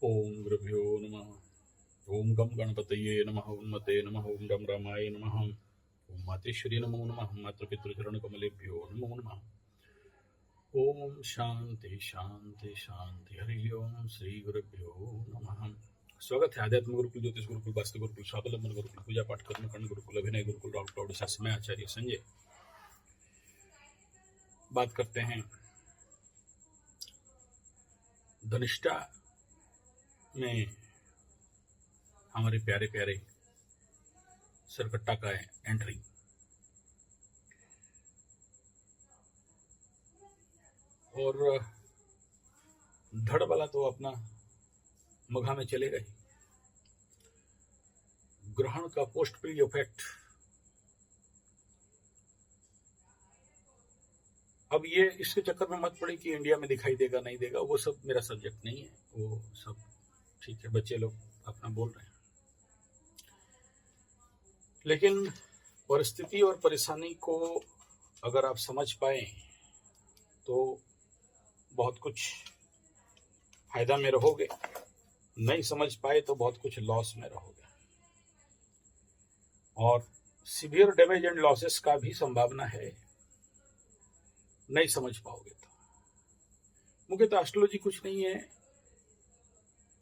ओम गुरुभ्यो नमः। ओम गम गणपतये नमः। ओम मते नमः। ओम गम रामाय नमः। ओम मातेश्वरी नमो नमः। मातृपितृचरण कमलेभ्यो नमो नमः। ओम शांति शांति शांति। हरि ओम श्री गुरुभ्यो नमः। स्वागत है आध्यात्म गुरुकुल, ज्योतिष गुरुकुल, वास्तु गुरुकुल, स्वावलंबन गुरुकुल, पूजा पाठ कर्मकांड गुरुकुल, अभिनय गुरुकुल, राउत ओडिशा से मैं आचार्य संजय बात करते हैं धनिष्ठा में हमारे प्यारे प्यारे सरकट्टा का एंट्री। और धड़ वाला तो अपना मघा में चलेगा ही। ग्रहण का पोस्ट प्री इफेक्ट, अब ये इसके चक्कर में मत पड़े कि इंडिया में दिखाई देगा नहीं देगा, वो सब मेरा सब्जेक्ट नहीं है। वो सब ठीक है, बच्चे लोग अपना बोल रहे हैं, लेकिन परिस्थिति और परेशानी को अगर आप समझ पाए तो बहुत कुछ फायदा में रहोगे, नहीं समझ पाए तो बहुत कुछ लॉस में रहोगे, और सीवियर डैमेज एंड लॉसेस का भी संभावना है नहीं समझ पाओगे तो। मुख्यतः एस्ट्रोलॉजी कुछ नहीं है,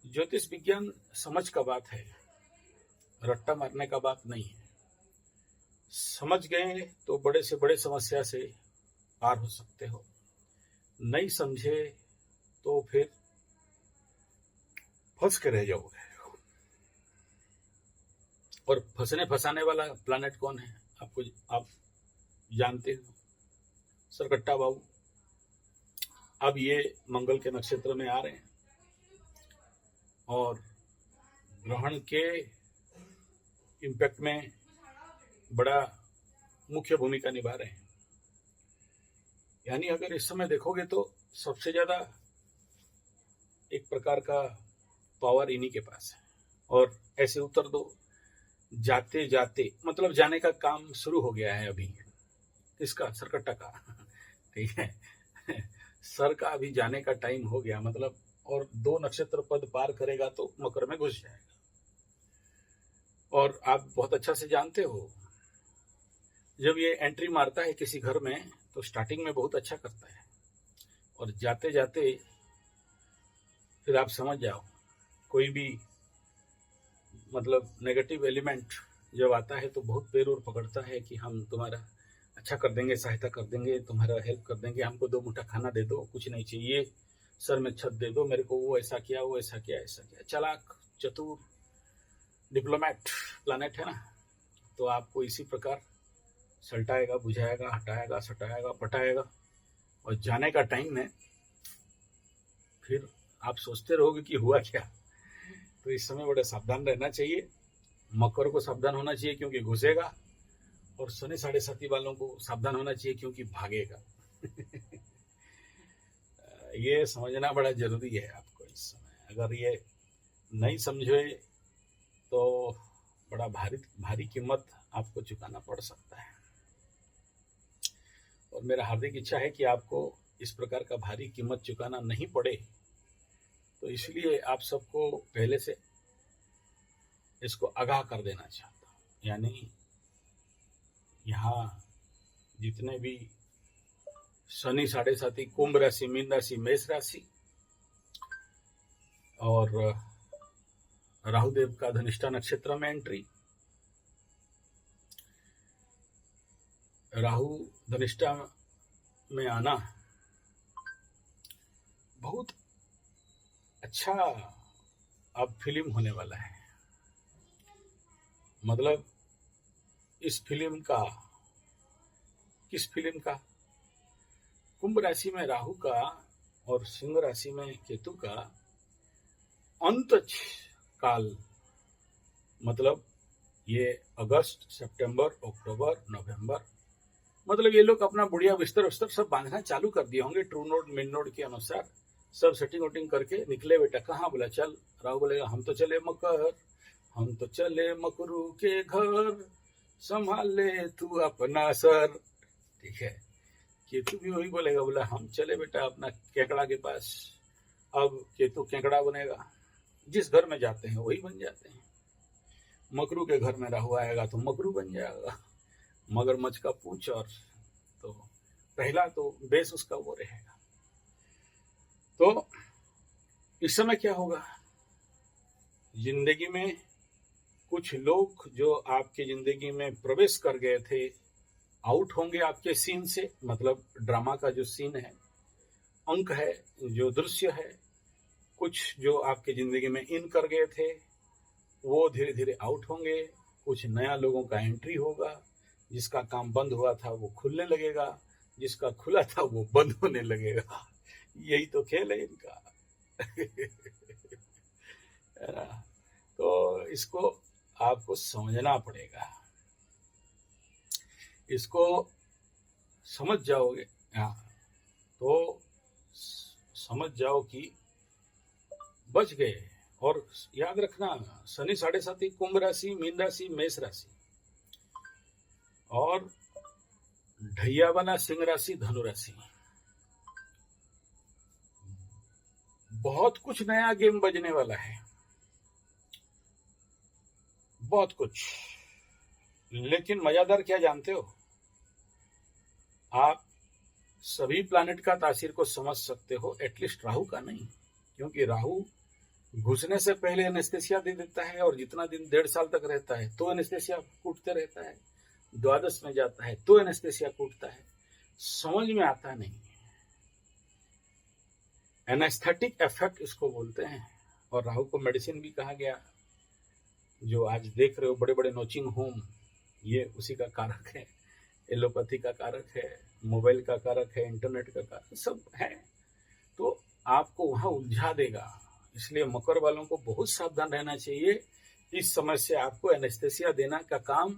ज्योतिष विज्ञान समझ का बात है, रट्टा मारने का बात नहीं है। समझ गए तो बड़े से बड़े समस्या से पार हो सकते हो, नहीं समझे तो फिर फंस के रह जाओगे। और फंसने फंसाने वाला प्लैनेट कौन है आप जानते हो, सरकट्टा बाबू। अब ये मंगल के नक्षत्र में आ रहे हैं और ग्रहण के इम्पैक्ट में बड़ा मुख्य भूमिका निभा रहे हैं। यानी अगर इस समय देखोगे तो सबसे ज्यादा एक प्रकार का पावर इन्हीं के पास है। और ऐसे उत्तर दो, जाते जाते मतलब जाने का काम शुरू हो गया है अभी। इसका सरकट्टा का ठीक है, सर का अभी जाने का टाइम हो गया, मतलब और 2 नक्षत्र पद पार करेगा तो मकर में घुस जाएगा। और आप बहुत अच्छा से जानते हो, जब ये एंट्री मारता है किसी घर में तो स्टार्टिंग में बहुत अच्छा करता है, और जाते जाते फिर आप समझ जाओ, कोई भी मतलब नेगेटिव एलिमेंट जब आता है तो बहुत पैर और पकड़ता है कि हम तुम्हारा अच्छा कर देंगे, सहायता कर देंगे, तुम्हारा हेल्प कर देंगे, हमको 2 मुट्ठा खाना दे दो, कुछ नहीं चाहिए, सर में छत दे दो मेरे को, वो ऐसा किया, वो ऐसा किया, ऐसा किया। चालाक चतुर डिप्लोमैट प्लैनेट है ना, तो आपको इसी प्रकार सल्टाएगा, बुझाएगा, हटाएगा, सटाएगा, पटाएगा, और जाने का टाइम में फिर आप सोचते रहोगे कि हुआ क्या। तो इस समय बड़ा सावधान रहना चाहिए। मकर को सावधान होना चाहिए क्योंकि घुसेगा, और शनि 7.5 वालों को सावधान होना चाहिए क्योंकि भागेगा। ये समझना बड़ा जरूरी है आपको इस समय। अगर ये नहीं समझे तो बड़ा भारी कीमत आपको चुकाना पड़ सकता है। और मेरा हार्दिक इच्छा है कि आपको इस प्रकार का भारी कीमत चुकाना नहीं पड़े, तो इसलिए आप सबको पहले से इसको आगाह कर देना चाहता हूँ। यानी यहाँ जितने भी शनि 7.5, कुंभ राशि, मीन राशि, मेष राशि, और राहुदेव का धनिष्ठा नक्षत्र में एंट्री, राहु धनिष्ठा में आना बहुत अच्छा अब फिल्म होने वाला है। मतलब इस फिल्म का, किस फिल्म का? कुंभ राशि में राहु का और सिंह राशि में केतु का अंत काल, मतलब ये अगस्त, सितंबर, अक्टूबर, नवंबर, मतलब ये लोग अपना बुढ़िया बिस्तर सब बांधना चालू कर दिए होंगे ट्रू नोड मिड नोड के अनुसार। सब सेटिंग वोटिंग करके निकले बेटा कहाँ, बोला चल। राहु बोलेगा हम तो चले मकर, हम तो चले मकरू के घर, संभाल ले तू अपना सर। ठीक है, केतु भी वही बोलेगा, बोला हम चले बेटा अपना केकड़ा के पास। अब केतु केकड़ा बनेगा जिस घर में जाते हैं वही बन जाते हैं। मकरू के घर में राहु आएगा तो मकरू बन जाएगा, मगरमच्छ का पूंछ, और तो पहला तो बेस उसका वो रहेगा। तो इस समय क्या होगा, जिंदगी में कुछ लोग जो आपके जिंदगी में प्रवेश कर गए थे आउट होंगे आपके सीन से, मतलब ड्रामा का जो सीन है, अंक है, जो दृश्य है। कुछ जो आपके जिंदगी में इन कर गए थे वो धीरे धीरे आउट होंगे। कुछ नया लोगों का एंट्री होगा, जिसका काम बंद हुआ था वो खुलने लगेगा, जिसका खुला था वो बंद होने लगेगा। यही तो खेल है इनका। तो इसको आपको समझना पड़ेगा, इसको समझ जाओगे तो समझ जाओ कि बच गए। और याद रखना, शनि 7.5 कुंभ राशि, मीन राशि, मेष राशि, और ढैया वाला सिंह राशि, धनु राशि। बहुत कुछ नया गेम बजने वाला है, बहुत कुछ। लेकिन मजादार क्या जानते हो, आप सभी प्लैनेट का तासीर को समझ सकते हो, एटलीस्ट राहु का नहीं, क्योंकि राहु घुसने से पहले एनेस्थेसिया दे देता है, और जितना दिन 1.5 साल तक रहता है तो एनेस्थेसिया कूटते रहता है, द्वादश में जाता है तो एनेस्थेसिया कूटता है, समझ में आता नहीं। एनेस्थेटिक इफेक्ट इसको बोलते हैं, और राहु को मेडिसिन भी कहा गया। जो आज देख रहे हो बड़े बड़े नोचिंग होम, ये उसी का कारक है, एलोपैथी का कारक है, मोबाइल का कारक है, इंटरनेट का कारक, सब है। तो आपको वहां उलझा देगा, इसलिए मकर वालों को बहुत सावधान रहना चाहिए। इस समय से आपको एनेस्थेसिया देना का काम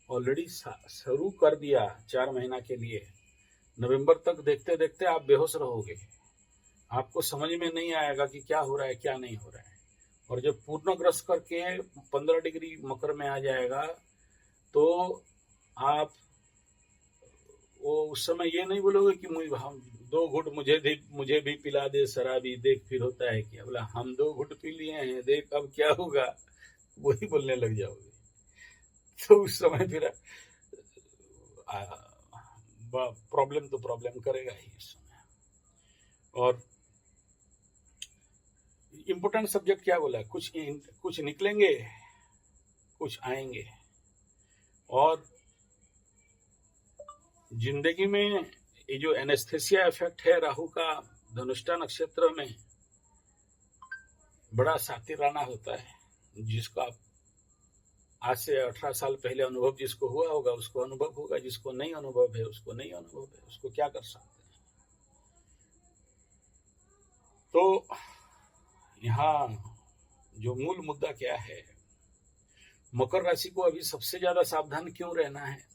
ऑलरेडी शुरू कर दिया 4 महीना के लिए। नवंबर तक देखते देखते आप बेहोश रहोगे, आपको समझ में नहीं आएगा कि क्या हो रहा है क्या नहीं हो रहा है। और जब पूर्णग्रस्त करके 15 डिग्री मकर में आ जाएगा तो आप वो उस समय ये नहीं बोलोगे कि हम 2 घुट मुझे भी पिला दे शराबी, देख फिर होता है क्या। बोला हम 2 घुट पी लिए हैं, देख अब क्या होगा, वही बोलने लग जाओगे। तो उस समय फिर प्रॉब्लम तो प्रॉब्लम करेगा ही इस समय। और इम्पोर्टेंट सब्जेक्ट क्या बोला, कुछ निकलेंगे, कुछ आएंगे। और जिंदगी में ये जो एनेस्थेसिया इफेक्ट है राहु का, धनुष्टा नक्षत्र में बड़ा सातिराना होता है, जिसका आज से 18 साल पहले अनुभव जिसको हुआ होगा उसको अनुभव होगा, जिसको नहीं अनुभव है उसको नहीं अनुभव है, उसको क्या कर सकते हैं। तो यहाँ जो मूल मुद्दा क्या है, मकर राशि को अभी सबसे ज्यादा सावधान क्यों रहना है,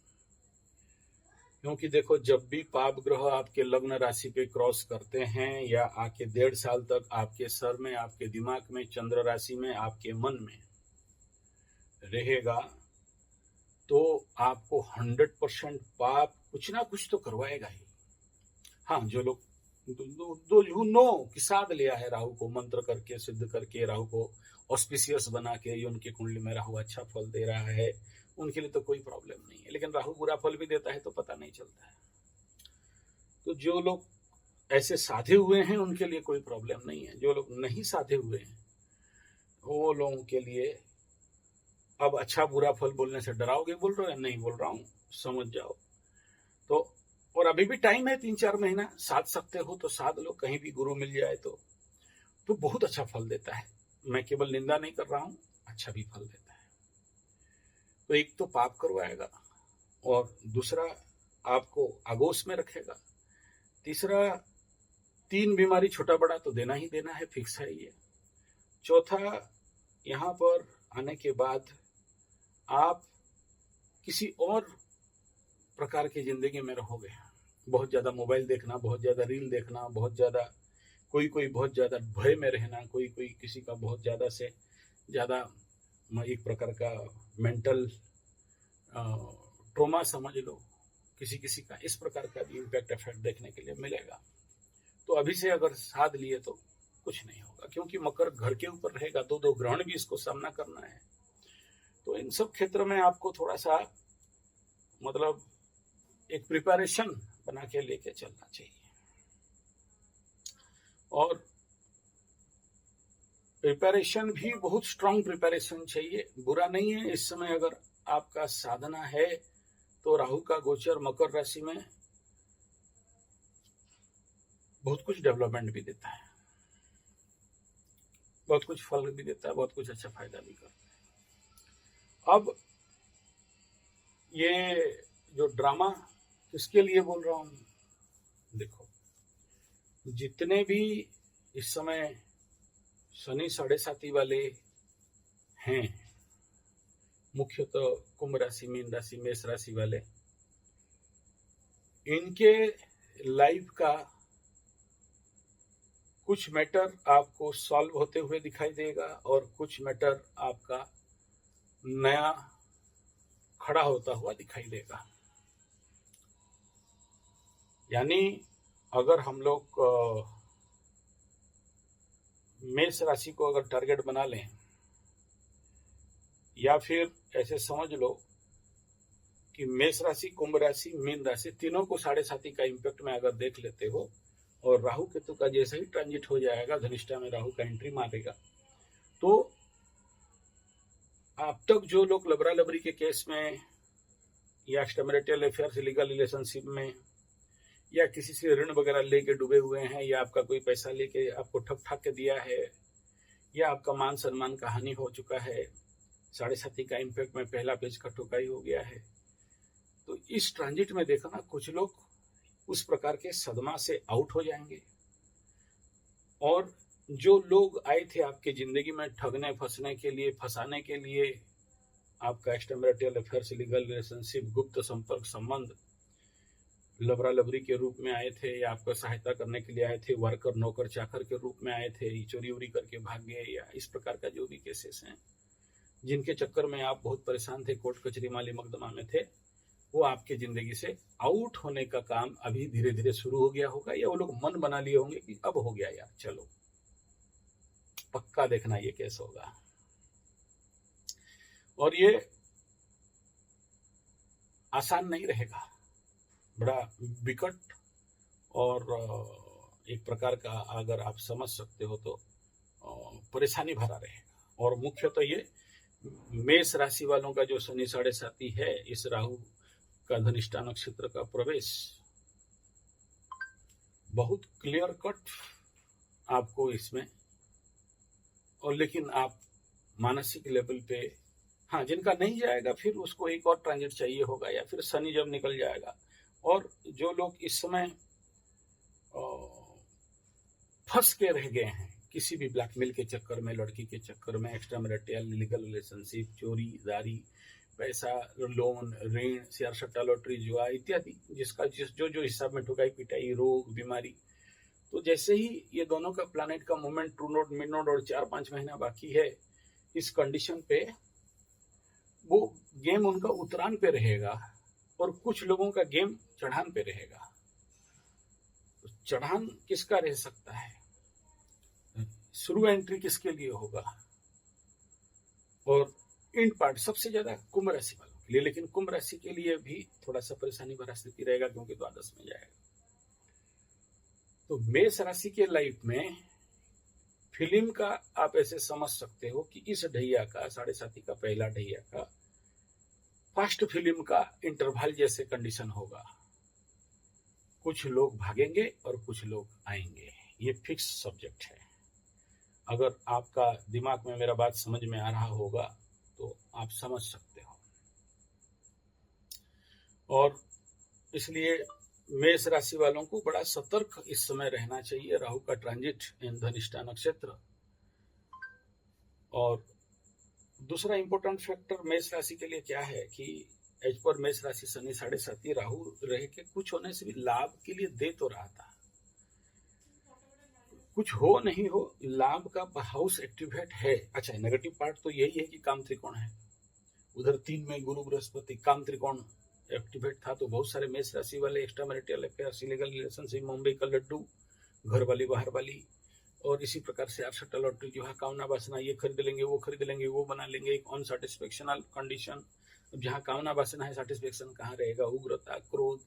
क्योंकि देखो जब भी पाप ग्रह आपके लग्न राशि पे क्रॉस करते हैं या आके 1.5 साल तक आपके सर में, आपके दिमाग में, चंद्र राशि में, आपके मन में रहेगा, तो आपको 100% पाप कुछ ना कुछ तो करवाएगा ही। हाँ, जो लोग दो नो कि साध लिया है राहु को, मंत्र करके सिद्ध करके राहु को ऑस्पिशियस बना के, ये उनकी कुंडली में राहु अच्छा फल दे रहा है, उनके लिए तो कोई प्रॉब्लम नहीं है। लेकिन राहु बुरा फल भी देता है तो पता नहीं चलता है। तो जो लोग ऐसे साधे हुए हैं उनके लिए कोई प्रॉब्लम नहीं है। जो लोग नहीं साधे हुए हैं वो लोगों के लिए अब अच्छा बुरा फल बोलने से डराओगे, बोल रहे हो, नहीं बोल रहा हूँ, समझ जाओ। तो और अभी भी टाइम है, 3-4 महीना साध सकते हो तो साध लो, कहीं भी गुरु मिल जाए तो बहुत अच्छा फल देता है। मैं केवल निंदा नहीं कर रहा हूँ, अच्छा भी फल देता है। तो एक तो पाप करवाएगा, और दूसरा आपको आगोश में रखेगा, तीसरा 3 बीमारी छोटा बड़ा तो देना ही देना है, फिक्स है ये। चौथा, यहाँ पर आने के बाद आप किसी और प्रकार की जिंदगी में रहोगे। बहुत ज्यादा मोबाइल देखना, बहुत ज्यादा रील देखना, बहुत ज्यादा कोई बहुत ज्यादा भय में रहना, कोई किसी का बहुत ज्यादा से ज्यादा एक प्रकार का मेंटल ट्रोमा समझ लो, किसी का इस प्रकार का भी इम्पैक्ट इफेक्ट देखने के लिए मिलेगा। तो अभी से अगर साध लिए तो कुछ नहीं होगा, क्योंकि मकर घर के ऊपर रहेगा, दो ग्रहण भी इसको सामना करना है। तो इन सब क्षेत्र में आपको थोड़ा सा मतलब एक प्रिपरेशन बना के लेके चलना चाहिए। और प्रिपरेशन भी बहुत स्ट्रांग प्रिपरेशन चाहिए, बुरा नहीं है। इस समय अगर आपका साधना है तो राहु का गोचर मकर राशि में बहुत कुछ डेवलपमेंट भी देता है, बहुत कुछ फल भी देता है, बहुत कुछ अच्छा फायदा भी करता है। अब ये जो ड्रामा किसके लिए बोल रहा हूं, देखो जितने भी इस समय शनि 7.5 वाले हैं, मुख्यतः कुंभ राशि, मीन राशि, मेष राशि वाले, इनके लाइफ का कुछ मैटर आपको सॉल्व होते हुए दिखाई देगा और कुछ मैटर आपका नया खड़ा होता हुआ दिखाई देगा। यानी अगर हम लोग मेष राशि को अगर टारगेट बना लें, या फिर ऐसे समझ लो कि मेष राशि, कुंभ राशि, मीन राशि, तीनों को 7.5 का इम्पैक्ट में अगर देख लेते हो, और राहु केतु का जैसे ही ट्रांजिट हो जाएगा, धनिष्ठा में राहु का एंट्री मारेगा, तो अब तक जो लोग लबरा लबरी के केस में या एक्स्ट्रामैरिटल अफेयर्स, लीगल रिलेशनशिप में, या किसी से ऋण वगैरह लेके डूबे हुए हैं, या आपका कोई पैसा लेके आपको ठग ठाक के दिया है, या आपका मान सम्मान का हानि हो चुका है, 7.5 का इम्पैक्ट में पहला पेज का ठुकाई हो गया है, तो इस ट्रांजिट में देखो ना, कुछ लोग उस प्रकार के सदमा से आउट हो जाएंगे। और जो लोग आए थे आपके जिंदगी में ठगने, फंसने के लिए, फंसाने के लिए, आपका एक्स्ट्रामैरिटल अफेयर्स, लीगल रिलेशनशिप, गुप्त संपर्क संबंध, लबरा लबरी के रूप में आए थे, या आपको सहायता करने के लिए आए थे, वर्कर, नौकर, चाकर के रूप में आए थे, चोरी उरी करके भाग गए, या इस प्रकार का जो भी केसेस हैं, जिनके चक्कर में आप बहुत परेशान थे, कोर्ट कचहरी माली मकदमा में थे, वो आपके जिंदगी से आउट होने का काम अभी धीरे धीरे शुरू हो गया होगा, या वो लोग मन बना लिए होंगे कि अब हो गया यार, चलो पक्का देखना ये केस होगा। और ये आसान नहीं रहेगा, बड़ा विकट और एक प्रकार का, अगर आप समझ सकते हो तो परेशानी भरा रहेगा। और मुख्यतः ये मेष राशि वालों का जो शनि 7.5 है, इस राहु का धनिष्ठा नक्षत्र का प्रवेश बहुत क्लियर कट आपको इसमें, और लेकिन आप मानसिक लेवल पे, हाँ जिनका नहीं जाएगा फिर उसको एक और ट्रांजिट चाहिए होगा, या फिर शनि जब निकल जाएगा। और जो लोग इस समय फंस के रह गए हैं किसी भी ब्लैकमेल के चक्कर में, लड़की के चक्कर में, एक्स्ट्रामैरिटल, लीगल रिलेशनशिप, चोरी दारी, पैसा, लोन, ऋण, शेयर सट्टा, लॉटरी, जुआ इत्यादि, जिसका जो हिसाब में ठुकाई पिटाई, रोग, बीमारी, तो जैसे ही ये दोनों का प्लैनेट का movement, true node, mid node, और 4-5 महीना बाकी है, इस कंडीशन पे वो गेम उनका उतरान पे रहेगा, और कुछ लोगों का गेम चढ़ान पे रहेगा। तो चढ़ान किसका रह सकता है, शुरू एंट्री किसके लिए होगा, और इन पार्ट सबसे ज्यादा कुंभ राशि वालों के लिए। लेकिन कुंभ राशि के लिए भी थोड़ा सा परेशानी भरा स्थिति रहेगा, क्योंकि द्वादश में जाएगा। तो मेष राशि के लाइफ में फिल्म का आप ऐसे समझ सकते हो कि इस ढैया का, 7.5 का पहला ढैया का फर्स्ट फिल्म का इंटरवल जैसे कंडीशन होगा। कुछ लोग भागेंगे और कुछ लोग आएंगे, ये फिक्स सब्जेक्ट है। अगर आपका दिमाग में मेरा बात समझ में आ रहा होगा तो आप समझ सकते हो। और इसलिए मेष राशि वालों को बड़ा सतर्क इस समय रहना चाहिए। राहु का ट्रांजिट इन धनिष्ठा नक्षत्र। और दूसरा इंपॉर्टेंट फैक्टर मेष राशि के लिए क्या है कि एज पर मेष राशि शनि 7.5 राहु रह के कुछ होने से भी लाभ के लिए दे तो रहा था, कुछ हो नहीं हो लाभ का हाउस एक्टिवेट है। अच्छा, नेगेटिव पार्ट तो यही है कि काम त्रिकोण है, उधर 3 में गुरु बृहस्पति, काम त्रिकोण एक्टिवेट था। तो बहुत सारे मेष राशि वाले extra marital affairs, illegal relationship, Mumbai का लड्डू, घर वाली बाहर वाली, और इसी प्रकार से आर्सट लॉटरी जो है कामना वासना, ये खरीद लेंगे, वो खरीद लेंगे, वो बना लेंगे, एक अनसेटिस्फेक्शनल कंडीशन। अब जहाँ कामना वासना है, सेटिस्फेक्शन कहाँ रहेगा? उग्रता, क्रोध,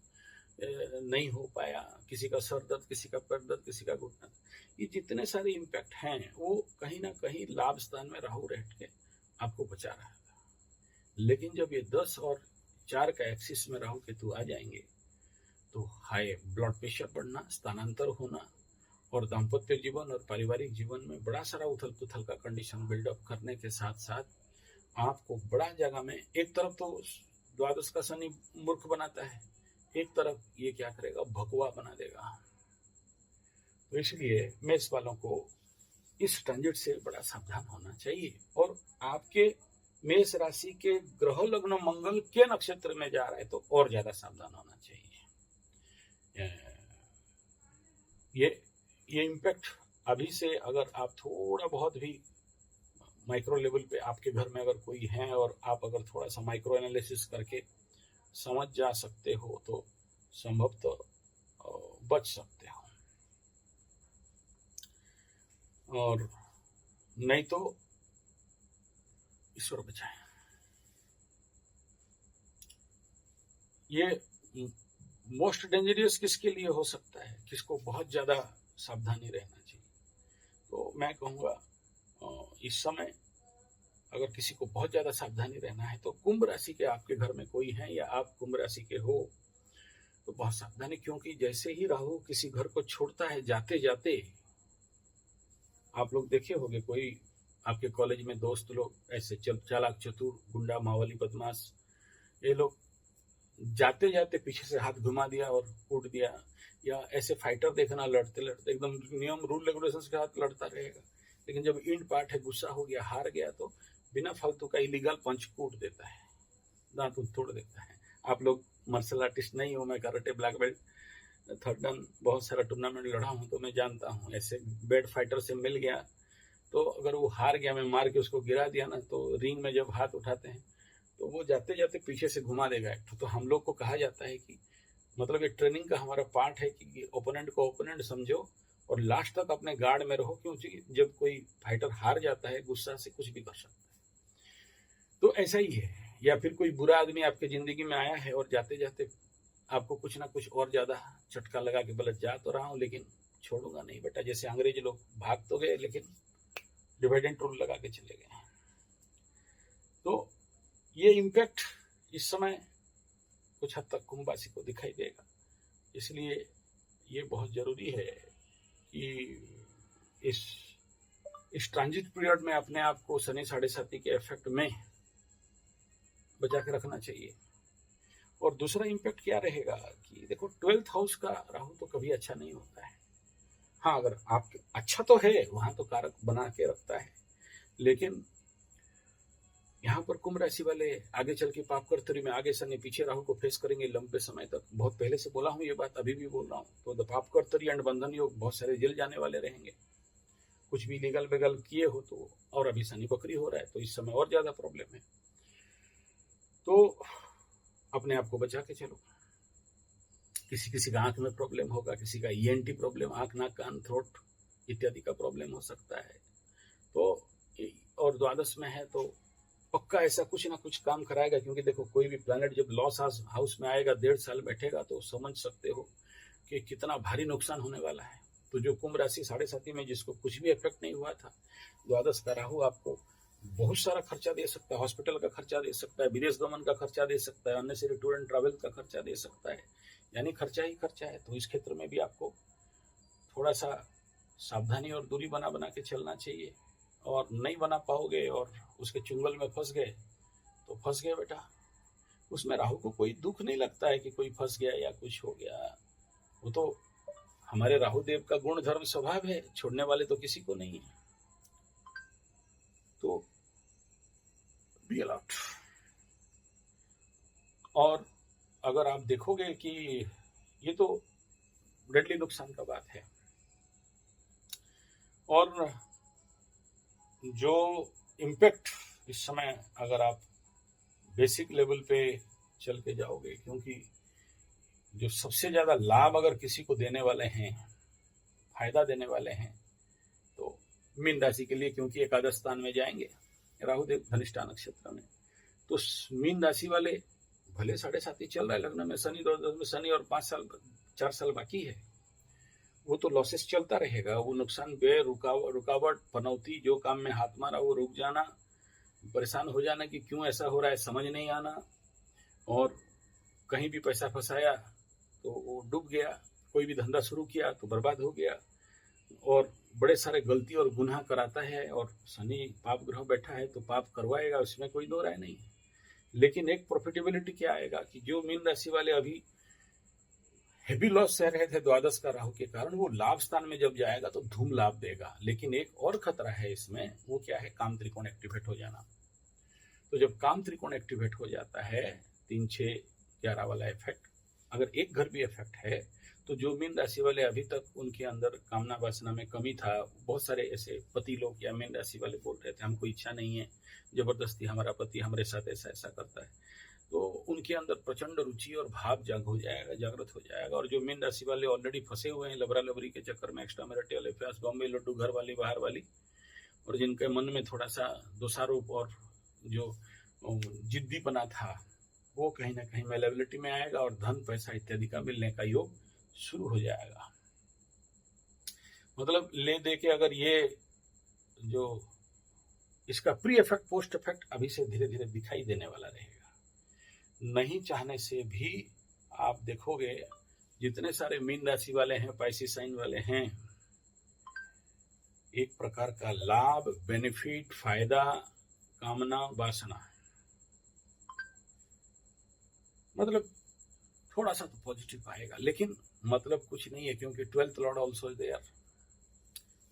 नहीं हो पाया, किसी का सर दर्द, किसी का पैर दर्द, किसी का घुटना। ये जितने सारे इम्पैक्ट हैं वो कहीं ना कहीं लाभ स्थान में राहु रह के आपको बचा रहा है। लेकिन जब ये 10 और 4 का एक्सिस में राहु केतु आ जाएंगे तो हाई ब्लड प्रेशर बढ़ना, स्थानांतर होना और दाम्पत्य जीवन और पारिवारिक जीवन में बड़ा सारा उथल पुथल का कंडीशन बिल्डअप करने के साथ साथ आपको बड़ा जगह में, एक तरफ तो द्वादश का शनि मूर्ख बनाता है, एक तरफ ये क्या करेगा? भगवा बना देगा। तो इसलिए मेष वालों को इस ट्रांजिट से बड़ा सावधान होना चाहिए। और आपके मेष राशि के ग्रह लग्न मंगल के नक्षत्र में जा रहा है तो और ज्यादा सावधान होना चाहिए। ये इम्पैक्ट अभी से अगर आप थोड़ा बहुत भी माइक्रो लेवल पे आपके घर में अगर कोई है और आप अगर थोड़ा सा माइक्रो एनालिसिस करके समझ जा सकते हो तो संभवतः बच सकते हो, और नहीं तो ईश्वर बचाए। ये मोस्ट डेंजरियस किसके लिए हो सकता है, किसको बहुत ज्यादा सावधानी रहना चाहिए? तो मैं कहूँगा इस समय अगर किसी को बहुत ज्यादा सावधानी रहना है तो कुंभ राशि के आपके घर में कोई है या आप कुंभ राशि के हो तो बहुत सावधानी, क्योंकि जैसे ही राहु किसी घर को छोड़ता है, जाते जाते आप लोग देखे होंगे, कोई आपके कॉलेज में दोस्त लोग ऐसे चालाक चतुर गुंडा मावली बदमाश, ये लोग जाते जाते पीछे से हाथ घुमा दिया और कूट दिया, या ऐसे फाइटर देखना लड़ते लड़ते एकदम नियम रूल रेगुलेशन के साथ लड़ता रहेगा, लेकिन जब इंड पार्ट है, गुस्सा हो गया, हार गया तो बिना फालतू का इलीगल पंच कूट देता है, दांत तोड़ देता है। आप लोग मार्शल आर्टिस्ट नहीं हो, मैं karate black belt, third done, बहुत सारा टूर्नामेंट लड़ा हूँ तो मैं जानता हूँ। ऐसे बेड फाइटर से मिल गया तो अगर वो हार गया, मैं मार के उसको गिरा दिया ना, तो रिंग में जब हाथ उठाते हैं तो वो जाते जाते पीछे से घुमा देगा। तो हम लोग को कहा जाता है कि मतलब ये ट्रेनिंग का हमारा पार्ट है कि ओपोनेंट को ओपोनेंट समझो और लास्ट तक अपने गार्ड में रहो, क्योंकि जब कोई फाइटर हार जाता है गुस्सा से कुछ भी कर सकता है। तो ऐसा ही है, या फिर कोई बुरा आदमी आपके जिंदगी में आया है और जाते जाते आपको कुछ ना कुछ और ज्यादा चटका लगा के बोला, जा तो रहा हूं लेकिन छोड़ूंगा नहीं बेटा, जैसे अंग्रेज लोग भाग तो गए लेकिन डिवाइडेंट रूल लगा के चले गए। तो ये इम्पैक्ट इस समय कुछ हद तक कुंभ राशि को दिखाई देगा, इसलिए ये बहुत जरूरी है कि इस ट्रांजिट पीरियड में अपने आप को शनि 7.5 के इफेक्ट में बचा के रखना चाहिए। और दूसरा इम्पैक्ट क्या रहेगा कि देखो 12th हाउस का राहु तो कभी अच्छा नहीं होता है। हाँ, अगर आप अच्छा तो है, वहां तो कारक बना के रखता है, लेकिन यहाँ पर कुंभ राशि वाले आगे चल के पाप कर्तरी में आगे शनि पीछे राहु को फेस करेंगे लंबे समय तक। बहुत पहले से बोला हूँ ये बात, अभी भी बोल रहा हूँ। तो पाप कर्तरी एंड बंधन योग, बहुत सारे जेल जाने वाले रहेंगे, कुछ भी लीगल बेगल किए हो तो। और अभी शनि बकरी हो रहा है तो इस समय और ज्यादा प्रॉब्लम है। तो अपने आप को बचा के चलो। किसी किसी का आंख में प्रॉब्लम होगा, किसी का ईएनटी प्रॉब्लम, आंख नाक कान थ्रोट इत्यादि का प्रॉब्लम हो सकता है। तो और द्वादश में है तो पक्का ऐसा कुछ ना कुछ काम कराएगा, क्योंकि देखो कोई भी प्लैनेट जब लॉस हाउस में आएगा, 1.5 साल बैठेगा, तो समझ सकते हो कि कितना भारी नुकसान होने वाला है। तो जो कुंभ राशि 7.5 में जिसको कुछ भी इफेक्ट नहीं हुआ था, द्वादश का राहु आपको बहुत सारा खर्चा दे सकता है, हॉस्पिटल का खर्चा दे सकता है, विदेश गमन का खर्चा दे सकता है, अननेसेसरी टूर एंड ट्रैवल का खर्चा दे सकता है, यानी खर्चा ही खर्चा है। तो इस क्षेत्र में भी आपको थोड़ा सा सावधानी और दूरी बना बना के चलना चाहिए। और नहीं बना पाओगे और उसके चुंगल में फंस गए तो फंस गए बेटा। उसमें राहु को कोई दुख नहीं लगता है कि कोई फंस गया या कुछ हो गया, वो तो हमारे राहु देव का गुण धर्म स्वभाव है, छोड़ने वाले तो किसी को नहीं है। तो बी अलर्ट। और अगर आप देखोगे कि ये तो डेडली नुकसान का बात है, और जो इम्पैक्ट इस समय अगर आप बेसिक लेवल पे चल के जाओगे, क्योंकि जो सबसे ज्यादा लाभ अगर किसी को देने वाले हैं, फायदा देने वाले हैं, मीन राशि के लिए, क्योंकि एकादश स्थान में जाएंगे राहुदेव धनिष्ठा नक्षत्र में। तो मीन राशि वाले भले 7.5 चल रहा है लग्न में शनि, 2 में शनि और 4 साल बाकी है, वो तो लॉसेस चलता रहेगा। वो नुकसान, व्यय, रुकावट, पनौती, जो काम में हाथ मारा वो रुक जाना, परेशान हो जाना कि क्यों ऐसा हो रहा है समझ नहीं आना, और कहीं भी पैसा फंसाया तो वो डूब गया, कोई भी धंधा शुरू किया तो बर्बाद हो गया, और बड़े सारे गलती और गुनाह कराता है। और शनि पाप ग्रह बैठा है तो पाप करवाएगा, उसमें कोई दो राय नहीं। लेकिन एक प्रॉफिटेबिलिटी क्या आएगा कि जो मीन राशि वाले अभी हेवी लॉस सह रहे थे द्वादश का राहु के कारण, वो लाभ स्थान में जब जाएगा तो धूम लाभ देगा। लेकिन एक और खतरा है इसमें, वो क्या है, काम त्रिकोण एक्टिवेट हो जाना। तो जब काम त्रिकोण एक्टिवेट हो जाता है 3, 6, 11 वाला इफेक्ट, अगर एक घर भी इफेक्ट है तो जो मीन राशि वाले अभी तक उनके अंदर कामना वासना में कमी था, बहुत सारे ऐसे पति लोग या मीन राशि वाले बोल रहे थे हमको इच्छा नहीं है, जबरदस्ती हमारा पति हमारे साथ ऐसा ऐसा करता है, तो उनके अंदर प्रचंड रुचि और भाव जागृत हो जाएगा। और जो मीन राशि वाले ऑलरेडी फंसे हुए हैं लबरा लबरी के चक्कर में, extra marital affairs, Bombay laddu, घर वाली बाहर वाली, और जिनके मन में थोड़ा सा दोषारोप और जो जिद्दीपना था, वो कहीं ना कहीं मेलेबिलिटी में आएगा और धन पैसा इत्यादि का मिलने का योग शुरू हो जाएगा। मतलब ले दे के अगर ये जो इसका प्री इफेक्ट पोस्ट इफेक्ट अभी से धीरे धीरे दिखाई देने वाला रहेगा। नहीं चाहने से भी आप देखोगे जितने सारे मीन राशि वाले हैं, पाइसी साइन वाले हैं, एक प्रकार का लाभ, बेनिफिट, फायदा, कामना, वासना, मतलब थोड़ा सा तो पॉजिटिव आएगा। लेकिन मतलब कुछ नहीं है, क्योंकि 12th Lord also is there.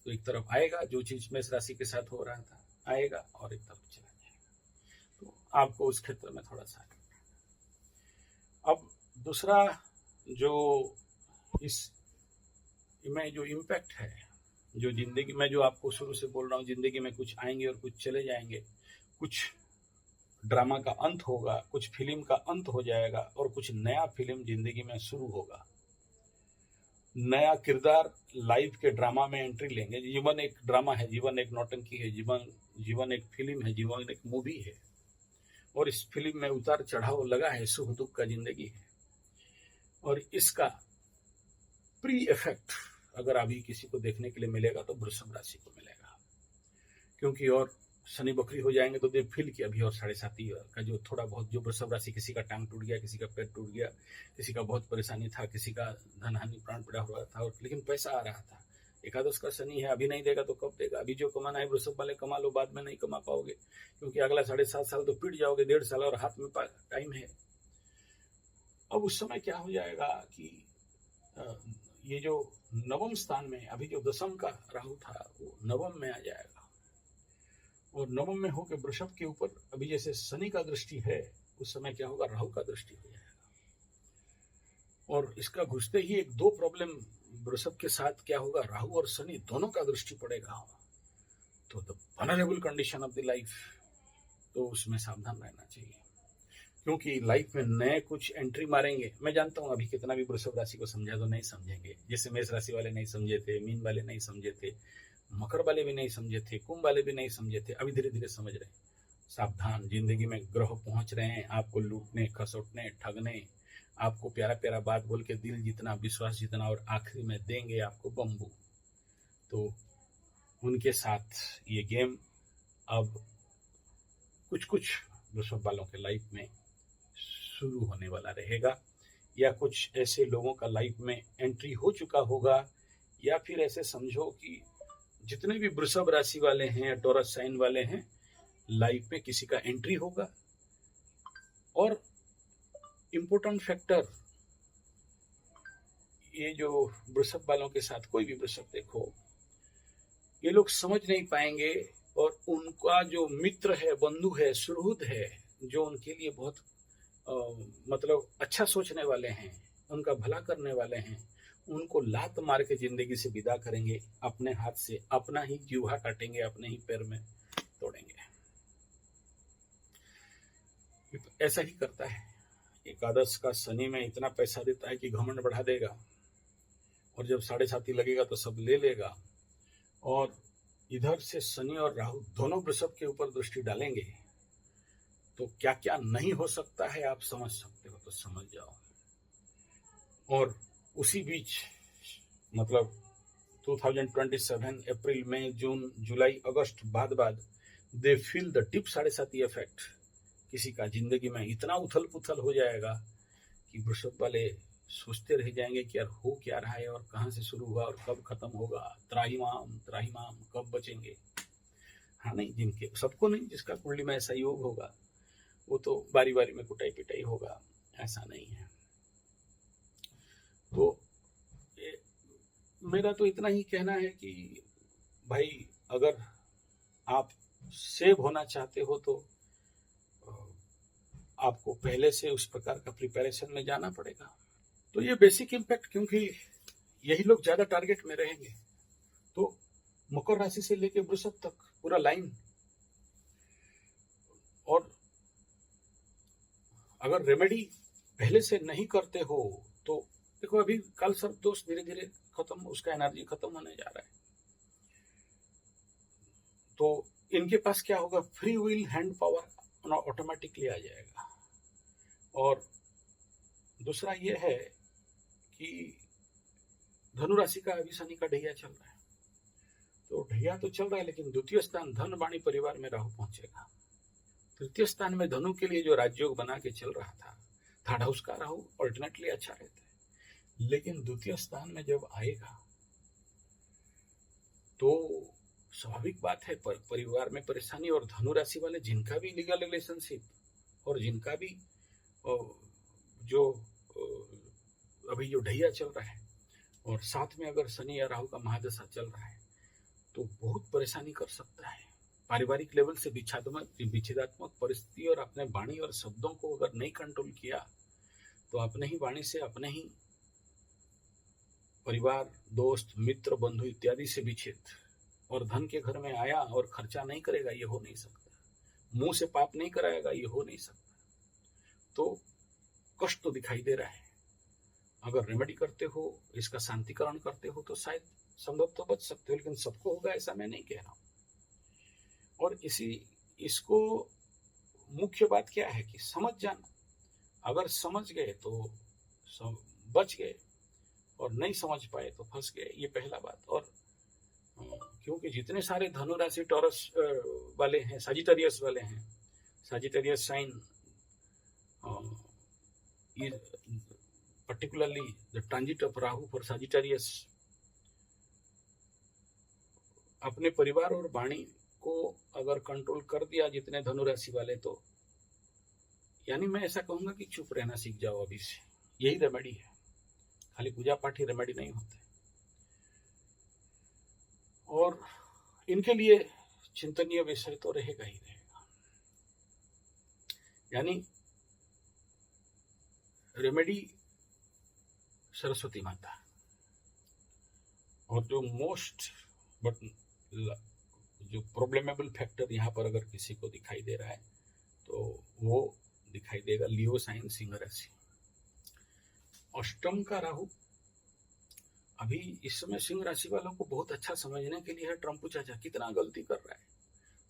तो एक तरफ आएगा जो चीज मेष राशि के साथ हो रहा था आएगा, और एक तरफ चला जाएगा। तो आपको उस क्षेत्र में थोड़ा सा। अब दूसरा जो इसमें जो इम्पैक्ट है, जो जिंदगी में, जो आपको शुरू से बोल रहा हूँ, जिंदगी में कुछ आएंगे और कुछ चले जाएंगे, कुछ ड्रामा का अंत होगा, कुछ फिल्म का अंत हो जाएगा, और कुछ नया फिल्म जिंदगी में शुरू होगा। नया किरदार लाइफ के ड्रामा में एंट्री लेंगे। जीवन एक ड्रामा है, जीवन एक नौटंकी है, जीवन एक फिल्म है, जीवन एक मूवी है, और इस फिल्म में उतार चढ़ाव लगा है, सुख दुख का जिंदगी है। और इसका प्री इफेक्ट अगर अभी किसी को देखने के लिए मिलेगा तो वृषभ राशि को मिलेगा, क्योंकि और शनि बकरी हो जाएंगे तो देख फील कि अभी और 7.5 का जो थोड़ा बहुत, जो वृषभ राशि, किसी का टांग टूट गया, किसी का पैर टूट गया, किसी का बहुत परेशानी था, किसी का धन हानि, प्राण पड़ा हुआ था, और लेकिन पैसा आ रहा था। एकादश का शनि है, अभी नहीं देगा तो कब देगा। अभी जो कमाना है वृषभ वाले कमा लो, बाद में नहीं कमा पाओगे, क्योंकि अगला 7.5 साल तो पीट जाओगे, 1.5 साल और हाथ में टाइम है। अब उस समय क्या हो जाएगा कि ये जो नवम स्थान में, अभी जो दशम का राहु था वो नवम में आ जाएगा, और नवम में होकर वृषभ के ऊपर अभी जैसे शनि का दृष्टि है, उस समय क्या होगा, राहु का दृष्टि हो जाएगा। और इसका घुसते ही एक दो प्रॉब्लम वृषभ के साथ क्या होगा, राहु और शनि दोनों का दृष्टि पड़ेगा, तो the vulnerable condition of the life, तो उसमें सावधान रहना चाहिए, क्योंकि लाइफ में नए कुछ एंट्री मारेंगे। मैं जानता हूं अभी कितना भी वृषभ राशि को समझा तो नहीं समझेंगे, जैसे मेष राशि वाले नहीं समझे थे, मीन वाले नहीं समझे थे, मकर वाले भी नहीं समझे थे, कुंभ वाले भी नहीं समझे थे, अभी धीरे धीरे समझ रहे हैं। सावधान, जिंदगी में ग्रह पहुंच रहे हैं आपको लूटने, खसोटने, ठगने, आपको प्यारा प्यारा बात बोल के दिल जितना, विश्वास जितना, और आखिरी में देंगे आपको बम्बू। तो उनके साथ ये गेम अब कुछ वृषभ वालों के लाइफ में शुरू होने वाला रहेगा, या कुछ ऐसे लोगों का लाइफ में एंट्री हो चुका होगा, या फिर ऐसे समझो कि जितने भी वृषभ राशि वाले हैं, टॉरस साइन वाले हैं, लाइफ में किसी का एंट्री होगा। और इम्पोर्टेंट फैक्टर, ये जो वृषभ वालों के साथ कोई भी वृषभ देखो, ये लोग समझ नहीं पाएंगे, और उनका जो मित्र है, बंधु है, सुहृद है, जो उनके लिए बहुत मतलब अच्छा सोचने वाले हैं, उनका भला करने वाले हैं, उनको लात मार के जिंदगी से विदा करेंगे, अपने हाथ से अपना ही जीवा काटेंगे, अपने ही पैर में तोड़ेंगे। ऐसा ही करता है। एकादश का शनि में इतना पैसा देता है कि घमंड बढ़ा देगा, और जब 7.5 लगेगा तो सब ले लेगा, और इधर से शनि और राहु दोनों वृषभ के ऊपर दृष्टि डालेंगे तो क्या क्या नहीं हो सकता है आप समझ सकते हो, तो समझ जाओ। और उसी बीच मतलब 2027 अप्रैल, मई, जून, जुलाई, अगस्त बाद they feel the deep 7.5 effect. किसी का जिंदगी में इतना उथल पुथल हो जाएगा कि वृषभ वाले सोचते रह जाएंगे कि यार हो क्या रहा है और कहाँ से शुरू हुआ और कब खत्म होगा, त्राहिमाम त्राहिमाम कब बचेंगे। हाँ नहीं, जिनके, सबको नहीं, जिसका कुंडली में ऐसा योग होगा वो तो बारी बारी में कुटाई पिटाई होगा, ऐसा नहीं है। तो मेरा तो इतना ही कहना है कि भाई अगर आप सेव होना चाहते हो तो आपको पहले से उस प्रकार का प्रिपरेशन में जाना पड़ेगा। तो ये बेसिक इम्पैक्ट, क्योंकि यही लोग ज्यादा टारगेट में रहेंगे, तो मकर राशि से लेकर वृषभ तक पूरा लाइन। और अगर रेमेडी पहले से नहीं करते हो तो देखो अभी काल सर्प दोष धीरे धीरे खत्म, उसका एनर्जी खत्म होने जा रहा है, तो इनके पास क्या होगा, free will hand power automatically आ जाएगा। और दूसरा ये है कि धनु राशि का अभी शनि का ढैया चल रहा है, तो ढैया तो चल रहा है लेकिन द्वितीय स्थान धन वाणी परिवार में राहु पहुंचेगा। तृतीय स्थान में धनु के लिए जो राजयोग बना के चल रहा था, थर्ड हाउस का राहु अल्टरनेटली अच्छा रहता है, लेकिन द्वितीय स्थान में जब आएगा तो स्वाभाविक बात है परिवार में परेशानी। और धनु राशि वाले जिनका भी लीगल रिलेशनशिप और जिनका भी जो अभी जो ढैया चल रहा है और साथ में अगर शनि या राहु का महादशा चल रहा है तो बहुत परेशानी कर सकता है। पारिवारिक लेवल से विच्छेदात्मक परिस्थिति और अपने वाणी और शब्दों को अगर नहीं कंट्रोल किया तो अपने ही वाणी से अपने ही परिवार, दोस्त, मित्र, बंधु इत्यादि से विच्छेद। और धन के घर में आया और खर्चा नहीं करेगा, ये हो नहीं सकता। मुंह से पाप नहीं कराएगा, ये हो नहीं सकता। तो कष्ट तो दिखाई दे रहा है। अगर रेमेडी करते हो, इसका शांतिकरण करते हो तो शायद संभव तो बच सकते हो, लेकिन सबको होगा ऐसा मैं नहीं कह रहा हूं। और इसको मुख्य बात क्या है कि समझ जाना। अगर समझ गए तो बच गए और नहीं समझ पाए तो फंस गए, ये पहला बात। और क्योंकि जितने सारे धनु राशि टॉरस वाले हैं, सजिटेरियस वाले हैं, Sagittarius sign, particularly the transit of Rahu for Sagittarius, अपने परिवार और वाणी को अगर कंट्रोल कर दिया जितने धनु राशि वाले, तो यानी मैं ऐसा कहूंगा कि चुप रहना सीख जाओ अभी से। यही रेमेडी है, खाली पूजा पाठ ही रेमेडी नहीं होते। और इनके लिए चिंतनीय विषय तो रहेगा ही रहेगा। यानी रेमेडी सरस्वती माता, और जो मोस्ट बट जो प्रॉब्लमेबल फैक्टर यहाँ पर अगर किसी को दिखाई दे रहा है तो वो दिखाई देगा लियो साइन, सिंह राशि। अष्टम का राहु अभी इस समय सिंह राशि वालों को बहुत अच्छा समझने के लिए है। ट्रम्पू चाचा कितना गलती कर रहा है,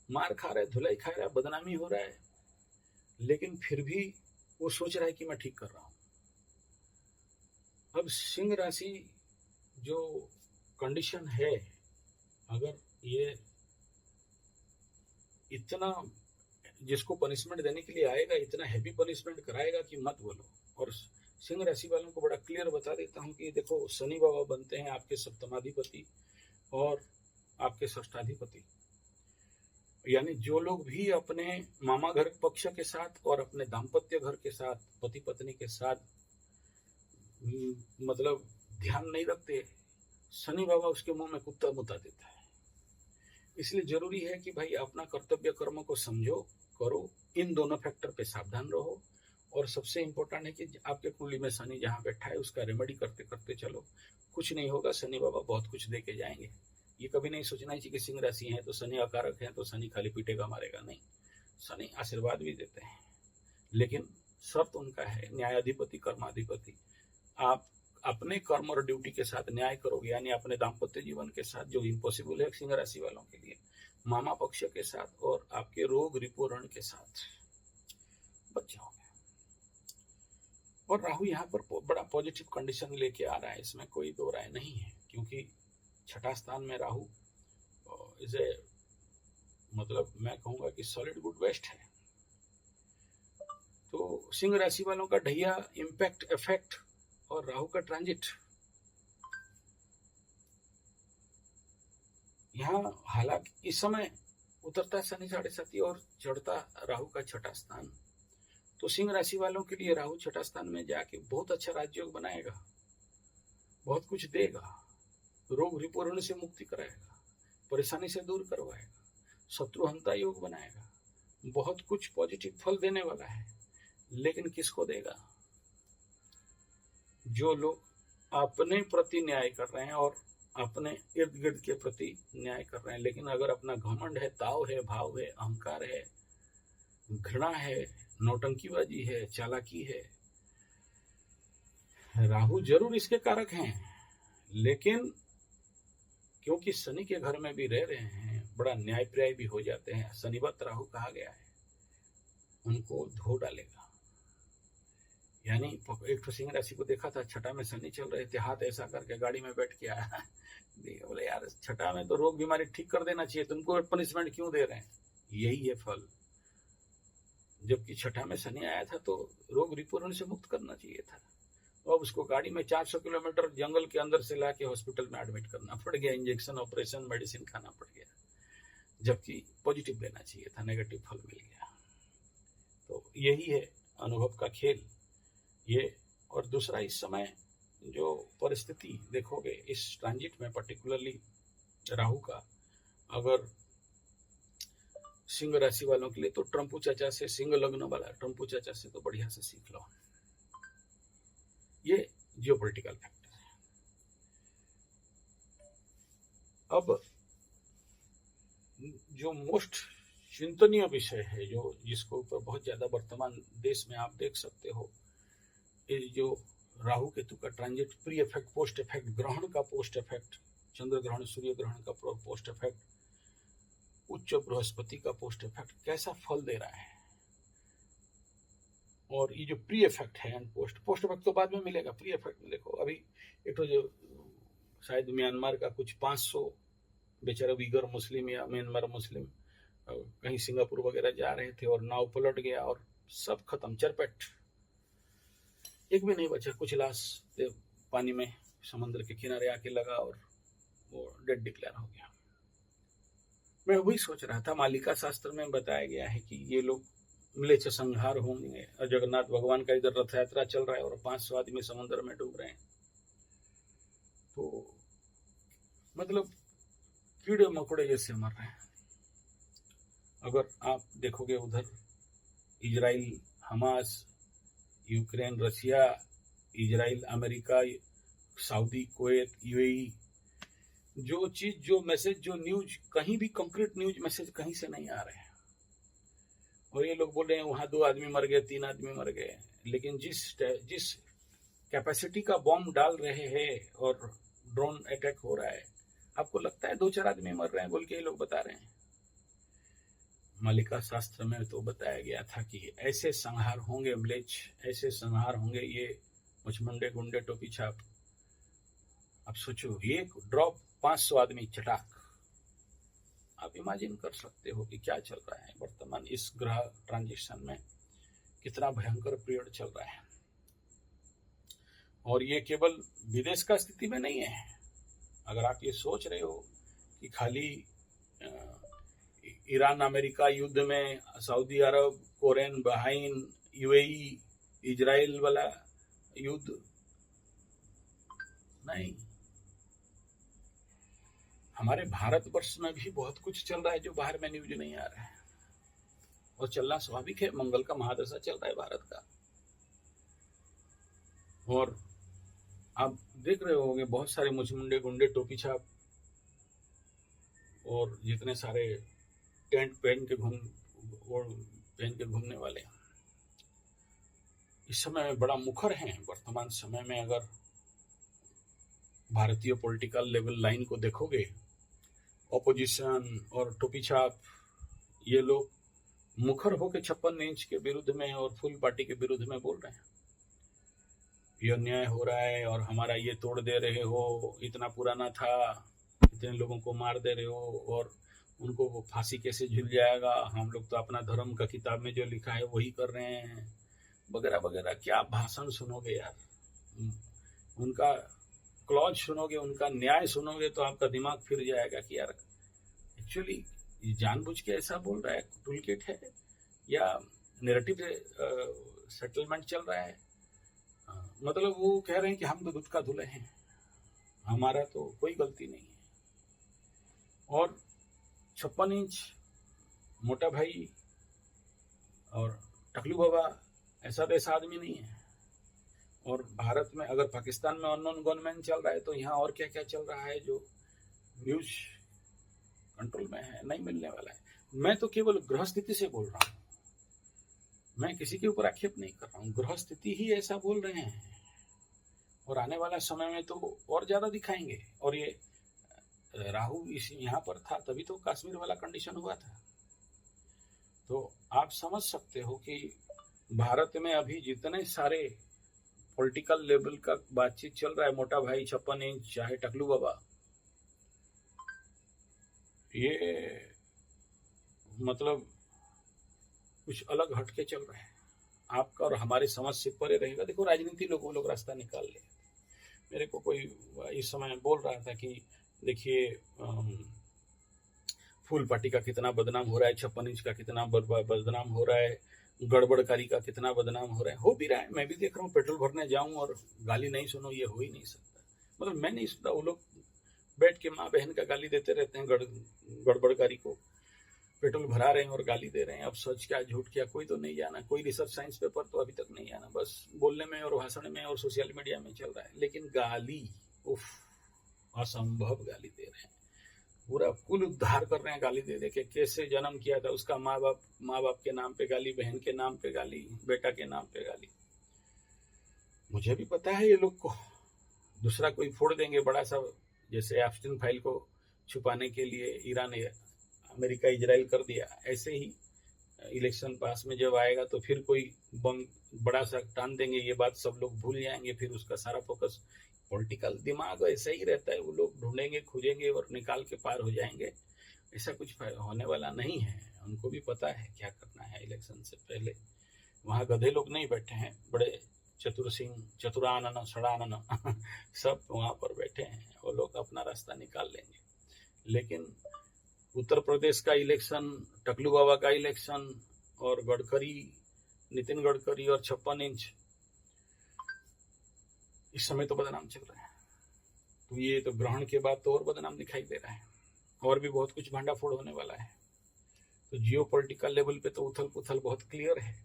मार खा रहा है, धुलाई खा रहा है, बदनामी हो रहा है, लेकिन फिर भी वो सोच रहा है कि मैं ठीक कर रहा हूं। अब सिंह राशि जो कंडीशन है, अगर ये इतना जिसको पनिशमेंट देने के लिए आएगा, इतना हैवी पनिशमेंट कराएगा कि मत बोलो। और सिंह राशि वालों को बड़ा क्लियर बता देता हूं कि देखो, शनि बाबा बनते हैं आपके सप्तमाधिपति और आपके षष्ठाधिपति। यानी जो लोग भी अपने मामा घर पक्ष के साथ और अपने दाम्पत्य घर के साथ, पति पत्नी के साथ मतलब ध्यान नहीं रखते, शनि बाबा उसके मुंह में कुत्ता मुता देता है। इसलिए जरूरी है कि भाई अपना कर्तव्य कर्म को समझो, करो, इन दोनों फैक्टर पे सावधान रहो। और सबसे इंपॉर्टेंट है कि आपके कुंडली में शनि जहां बैठा है उसका रेमेडी करते करते चलो, कुछ नहीं होगा, शनि बाबा बहुत कुछ दे के जाएंगे। ये कभी नहीं सोचना चाहिए कि सिंह राशि है तो शनि अकारक है तो शनि खाली पीटेगा मारेगा, नहीं, शनि आशीर्वाद भी देते हैं, लेकिन शर्त उनका है न्यायाधिपति कर्माधिपति। अपने कर्म और ड्यूटी के साथ न्याय करोगे, यानी अपने दाम्पत्य जीवन के साथ, जो इम्पॉसिबल है सिंह राशि वालों के लिए, मामा पक्ष के साथ और आपके रोग रिपोरण के साथ बच जाओगे। और राहु यहाँ पर बड़ा पॉजिटिव कंडीशन लेके आ रहा है, इसमें कोई दो राय नहीं है, क्योंकि छठा स्थान में राहु इसे मतलब मैं कहूंगा कि सॉलिड गुड बेस्ट है। तो सिंह राशि वालों का ढैया इम्पैक्ट इफेक्ट और राहु का ट्रांजिट यहाँ, हालांकि इस समय उतरता शनि 7.5 और चढ़ता राहु का छठा स्थान, तो सिंह राशि वालों के लिए राहु छठा स्थान में जाके बहुत अच्छा राजयोग बनाएगा, बहुत कुछ देगा, रोग रिपूर्ण से मुक्ति कराएगा, परेशानी से दूर करवाएगा, शत्रुहंता योग बनाएगा, बहुत कुछ पॉजिटिव फल देने वाला है। लेकिन किसको देगा? जो लोग अपने प्रति न्याय कर रहे हैं और अपने इर्द गिर्द के प्रति न्याय कर रहे हैं, लेकिन अगर अपना घमंड है, ताव है, भाव है, अहंकार है, घृणा है, नौटंकीबाजी है, चालाकी है, राहु जरूर इसके कारक हैं, लेकिन क्योंकि शनि के घर में भी रह रहे हैं, बड़ा न्यायप्राय भी हो जाते हैं, शनिवत राहु कहा गया है, उनको धो डालेगा। यानी एक तो सिंह राशि को देखा था, छठा में शनि चल रहे थे, हाथ ऐसा करके गाड़ी में बैठ के आया, बोले यार छठा में तो रोग बीमारी ठीक कर देना चाहिए, तुमको पनिशमेंट क्यों दे रहे हैं? यही है फल। जबकि छठा में शनि आया था तो रोग रिपूर्ण से मुक्त करना चाहिए था, अब उसको गाड़ी में 400 किलोमीटर जंगल के अंदर से लाके हॉस्पिटल में एडमिट करना पड़ गया, इंजेक्शन, ऑपरेशन, मेडिसिन खाना पड़ गया, जबकि पॉजिटिव लेना चाहिए था, नेगेटिव फल मिल गया। तो यही है अनुभव का खेल ये। और दूसरा, इस समय जो परिस्थिति देखोगे इस ट्रांजिट में, पर्टिकुलरली राहु का, अगर सिंह राशि वालों के लिए तो ट्रम्पू चाचा से, सिंह लग्न वाला ट्रम्पू चाचा से तो बढ़िया से सीख लो, ये जियोपॉलिटिकल फैक्टर है। अब जो मोस्ट चिंतनीय विषय है, जो जिसको ऊपर बहुत ज्यादा वर्तमान देश में आप देख सकते हो, ये जो राहु केतु का transit, pre effect, post effect, ग्रहण का पोस्ट इफेक्ट, चंद्र ग्रहण, सूर्य ग्रहण का पोस्ट इफेक्ट, उच्च बृहस्पति का पोस्ट इफेक्ट कैसा फल दे रहा है। और ये जो प्री इफेक्ट है एंड पोस्ट इफेक्ट तो बाद में मिलेगा, प्री इफेक्ट में देखो, अभी एक तो जो शायद म्यांमार का कुछ 500 बेचारे उइगर मुस्लिम या म्यांमार मुस्लिम कहीं सिंगापुर वगैरह जा रहे थे और नाव पलट गया और सब खत्म, चरपेट, एक भी नहीं बचा, कुछ लाश पानी में समुद्र के किनारे आके लगा और वो डेड डिक्लेयर हो गया। मैं वही सोच रहा था, मालिका शास्त्र में बताया गया है कि ये लोग म्लेच्छ संहार होंगे, और जगन्नाथ भगवान का इधर रथ यात्रा चल रहा है और 500 आदमी समुद्र में डूब रहे हैं, तो मतलब कीड़े मकोड़े जैसे मर रहे हैं। अगर आप देखोगे उधर Israel, Hamas, Ukraine, Russia, Israel, America, Saudi, Kuwait, UAE, जो चीज, जो मैसेज, जो न्यूज, कहीं भी कंक्रीट न्यूज मैसेज कहीं से नहीं आ रहे हैं। और ये लोग बोल रहे हैं वहां 2 आदमी मर गए, 3 आदमी मर गए, लेकिन जिस कैपेसिटी का बॉम्ब डाल रहे हैं और ड्रोन अटैक हो रहा है, आपको लगता है 2-4 आदमी मर रहे हैं बोल के ये लोग बता रहे हैं? मालिका शास्त्र में तो बताया गया था कि ऐसे संहार होंगे, म्लेच्छ ऐसे संहार होंगे, ये मुचमुंडे, गुंडे, टोपी छाप। अब सोचो, एक ड्रॉप 500 आदमी चटाक, आप इमेजिन कर सकते हो कि क्या चल रहा है वर्तमान इस ग्रह ट्रांजिशन में, कितना भयंकर पीरियड चल रहा है। और ये केवल विदेश का स्थिति में नहीं है। अगर आप ये सोच रहे हो कि खाली ईरान अमेरिका युद्ध में, सऊदी अरब, कोरेन, बहाइन, यूएई, इजराइल वाला युद्ध, नहीं, हमारे भारतवर्ष में भी बहुत कुछ चल रहा है जो बाहर में न्यूज नहीं आ रहा है, और चलना स्वाभाविक है, मंगल का महादशा चल रहा है भारत का। और आप देख रहे होंगे बहुत सारे मुचमुंडे, गुंडे, टोपी छाप और जितने सारे टेंट पहन के घूमने वाले इस समय में बड़ा मुखर हैं। वर्तमान समय में अगर भारतीय पॉलिटिकल लेवल लाइन को देखोगे, ऑपोजिशन और टोपी छाप ये लोग मुखर होकर 56 इंच के विरुद्ध में और फुल पार्टी के विरुद्ध में बोल रहे हैं, ये अन्याय हो रहा है और हमारा ये तोड़ दे रहे हो, इतना पुराना था, इतने लोगों को मार दे रहे हो और उनको वो फांसी कैसे झूल जाएगा, हम लोग तो अपना धर्म का किताब में जो लिखा है वही कर रहे हैं, वगैरह वगैरह। क्या भाषण सुनोगे यार, उनका क्लॉज सुनोगे, उनका न्याय सुनोगे तो आपका दिमाग फिर जाएगा कि यार एक्चुअली ये जानबूझ के ऐसा बोल रहा है, टूल किट है या नैरेटिव सेटलमेंट चल रहा है। मतलब वो कह रहे हैं कि हम तो दूध का धुले हैं, हमारा तो कोई गलती नहीं है। और 56 इंच मोटा भाई और टकलू बाबा ऐसा वैसा आदमी नहीं है। और भारत में अगर पाकिस्तान में अननोन गनमैन चल रहा है तो यहाँ और क्या क्या चल रहा है जो न्यूज कंट्रोल में है, नहीं मिलने वाला है। मैं तो केवल ग्रह स्थिति से बोल रहा हूँ, मैं किसी के ऊपर आक्षेप नहीं कर रहा हूँ, ग्रह स्थिति ही ऐसा बोल रहे हैं और आने वाला समय में तो और ज्यादा दिखाएंगे। और ये राहु इस यहाँ पर था तभी तो कश्मीर वाला कंडीशन हुआ था। तो आप समझ सकते हो कि भारत में अभी जितने सारे पॉलिटिकल लेवल का बातचीत चल रहा है, मोटा भाई 56 इंच चाहे टकलू बाबा, ये मतलब कुछ अलग हटके चल रहा है। आपका और हमारी समझ से परे रहेगा। देखो राजनीति लोग वो लोग रास्ता निकाल ले। मेरे को कोई इस समय बोल रहा था कि देखिए फुल पार्टी का कितना बदनाम हो रहा है, 56 इंच का कितना बदनाम हो रहा है, गड़बड़कारी का कितना बदनाम हो रहा है। हो भी रहा है, मैं भी देख रहा हूँ। पेट्रोल भरने जाऊं और गाली नहीं सुनो, ये हो ही नहीं सकता। मतलब मैं नहीं सुनता, वो लोग बैठ के माँ बहन का गाली देते रहते हैं, गड़बड़कारी को। पेट्रोल भरा रहे हैं और गाली दे रहे हैं। अब सच क्या झूठ क्या कोई तो नहीं जाना, कोई रिसर्च साइंस पेपर तो अभी तक नहीं आना, बस बोलने में और भाषण में और सोशल मीडिया में चल रहा है। लेकिन गाली, उफ, असंभव गाली दे रहे हैं, पूरा कुल उद्धार कर रहे हैं गाली दे दे के। कैसे जन्म किया था उसका, माँ बाप के नाम पे गाली, बहन के नाम पे गाली, बेटा के नाम पे गाली। मुझे भी पता है ये लोग को दूसरा कोई फोड़ देंगे बड़ा सा, जैसे एप्स्टीन फाइल को छुपाने के लिए ईरान अमेरिका इजराइल कर दिया, ऐसे ही इलेक्शन पास में जब आएगा तो फिर कोई बम बड़ा सा टान देंगे, ये बात सब लोग भूल जाएंगे, फिर उसका सारा फोकस। पॉलिटिकल दिमाग ऐसा ही रहता है, वो लोग ढूंढेंगे खोजेंगे और निकाल के पार हो जाएंगे। ऐसा कुछ होने वाला नहीं है। उनको भी पता है क्या करना है इलेक्शन से पहले। वहाँ गधे लोग नहीं बैठे हैं, बड़े चतुर सिंह, चतुरानन, सड़ानन सब वहाँ पर बैठे हैं, वो लोग अपना रास्ता निकाल लेंगे। लेकिन उत्तर प्रदेश का इलेक्शन, टकलू बाबा का इलेक्शन और नितिन गडकरी और 56 इंच इस समय तो बदनाम चल रहा है। तो ये तो ग्रहण के बाद तो और बदनाम दिखाई दे रहा है, और भी बहुत कुछ भांडाफोड़ होने वाला है। तो जियो पॉलिटिकल लेवल पे तो उथल पुथल बहुत क्लियर है,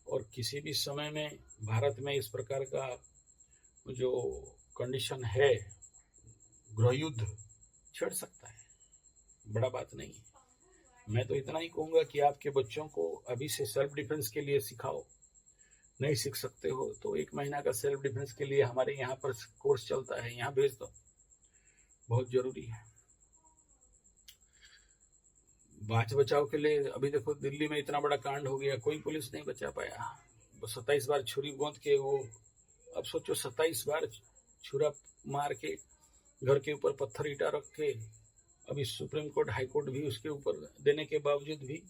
और किसी भी समय में भारत में इस प्रकार का जो कंडीशन है, गृह युद्ध छिड़ सकता है, बड़ा बात नहीं है। मैं तो इतना ही कहूंगा कि आपके बच्चों को अभी से सेल्फ डिफेंस के लिए सिखाओ। नहीं सीख सकते हो तो 1 महीना का सेल्फ डिफेंस के लिए हमारे यहाँ पर कोर्स चलता है, यहाँ भेज दो, बहुत जरूरी है। बाच बचाव के लिए अभी देखो दिल्ली में इतना बड़ा कांड हो गया, कोई पुलिस नहीं बचा पाया। 27 बार छुरी गोंद के वो, अब सोचो 27 बार छुरा मार के घर के ऊपर पत्थर ईटा रख के, अभी सुप्रीम कोर्ट हाई कोर्ट भी उसके ऊपर देने के बावजूद भी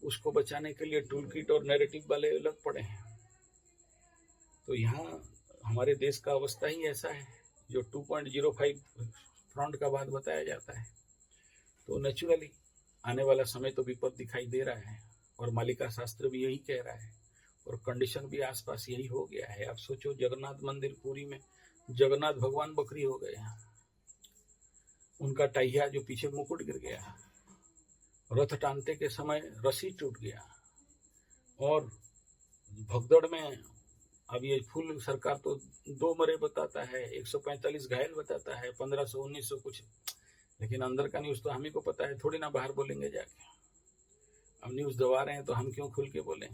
उसको बचाने के लिए टूल किट और नैरेटिव वाले लग पड़े हैं। तो यहाँ हमारे देश का अवस्था ही ऐसा है, जो 2.05 फ्रंट का बात बताया जाता है। तो नेचुरली आने वाला समय तो विपद दिखाई दे रहा है, और मालिका शास्त्र भी यही कह रहा है, और कंडीशन भी आसपास यही हो गया है। आप सोचो जगन्नाथ मंदिर पुरी में जगन्नाथ भगवान बकरी हो गए, उनका टाइया जो पीछे मुकुट गिर गया, रथ टानते के समय रस्सी टूट गया, और भगदड़ में अब ये फुल सरकार तो 2 मरे बताता है, 145 घायल बताता है, 1500 1900 कुछ, लेकिन अंदर का न्यूज तो हम ही को पता है, थोड़ी ना बाहर बोलेंगे जाके। अब न्यूज दबा रहे हैं तो हम क्यों खुल के बोलें।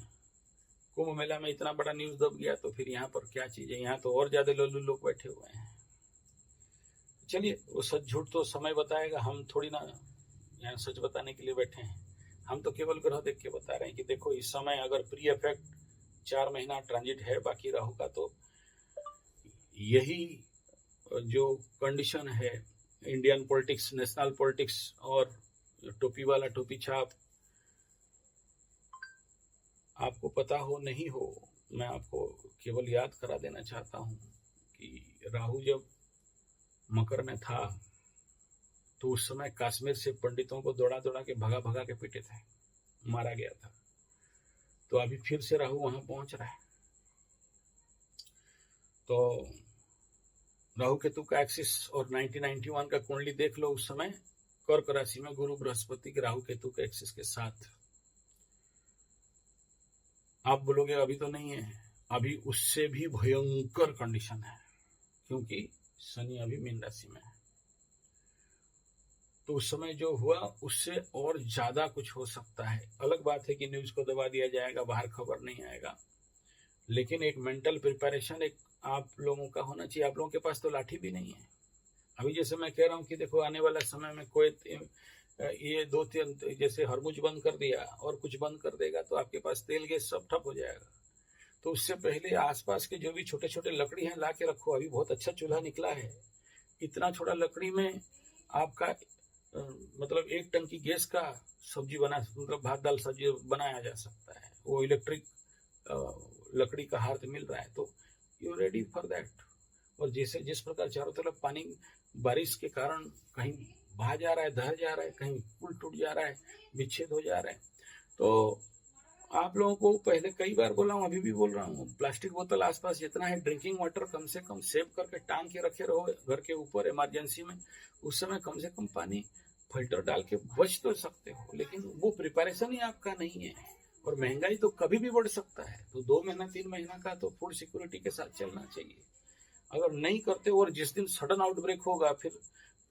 कुंभ मेला में इतना बड़ा न्यूज दब गया तो फिर यहाँ पर क्या चीज है, यहाँ तो और ज्यादा लोलू लोग बैठे हुए हैं। चलिए वो सच झूठ तो समय बताएगा, हम थोड़ी ना यहाँ सच बताने के लिए बैठे हैं। हम तो केवल ग्रह देख के बता रहे हैं कि देखो इस समय अगर प्री इफेक्ट 4 महीना ट्रांजिट है बाकी राहु का, तो यही जो कंडीशन है इंडियन पॉलिटिक्स, नेशनल पॉलिटिक्स और टोपी वाला टोपी छाप, आपको पता हो नहीं हो, मैं आपको केवल याद करा देना चाहता हूं कि राहु जब मकर में था तो उस समय कश्मीर से पंडितों को दौड़ा दौड़ा के भगा भगा के पीटे थे, मारा गया था। तो अभी फिर से राहु वहां पहुंच रहा है। तो राहु केतु का एक्सिस और 1991 का कुंडली देख लो, उस समय कर्क राशि में गुरु बृहस्पति के राहु केतु के एक्सिस के साथ। आप बोलोगे अभी तो नहीं है, अभी उससे भी भयंकर कंडीशन है, क्योंकि शनि अभी मीन राशि में है। तो उस समय जो हुआ उससे और ज्यादा कुछ हो सकता है। अलग बात है कि न्यूज को दबा दिया जाएगा, बाहर खबर नहीं आएगा, लेकिन एक मेंटल प्रिपरेशन एक आप लोगों का होना चाहिए। आप लोगों के पास तो लाठी भी नहीं है। अभी जैसे मैं कह रहा हूँ कि देखो आने वाला समय में कोई ये 2-3 जैसे हरमुज बंद कर दिया और कुछ बंद कर देगा तो आपके पास तेल गैस सब ठप हो जाएगा। तो उससे पहले आसपास के जो भी छोटे छोटे लकड़ी हैं ला के रखो। अभी बहुत अच्छा चूल्हा निकला है, इतना छोटा लकड़ी में आपका मतलब 1 टन की गैस का सब्जी बना, मतलब भात दाल सब्जी बनाया जा सकता है। वो इलेक्ट्रिक लकड़ी का हार्थ मिल रहा है, तो यू रेडी फॉर दैट। और जैसे जिस प्रकार चारों तरफ पानी बारिश के कारण कहीं बहा जा रहा है, दह जा रहा है, कहीं पुल टूट जा रहा है, विच्छेद हो जा रहा है, तो आप लोगों को पहले कई बार बोला हूँ, अभी भी बोल रहा हूँ, प्लास्टिक बोतल आसपास जितना है ड्रिंकिंग वाटर कम से कम सेव करके टांग के रखे रहो घर के ऊपर इमरजेंसी में। उस समय कम से कम पानी फिल्टर डाल के बच तो सकते हो, लेकिन वो प्रिपरेशन ही आपका नहीं है। और महंगाई तो कभी भी बढ़ सकता है, तो 2 महीना 3 महीना का तो फूड सिक्योरिटी के साथ चलना चाहिए। अगर नहीं करते और जिस दिन सडन आउटब्रेक होगा फिर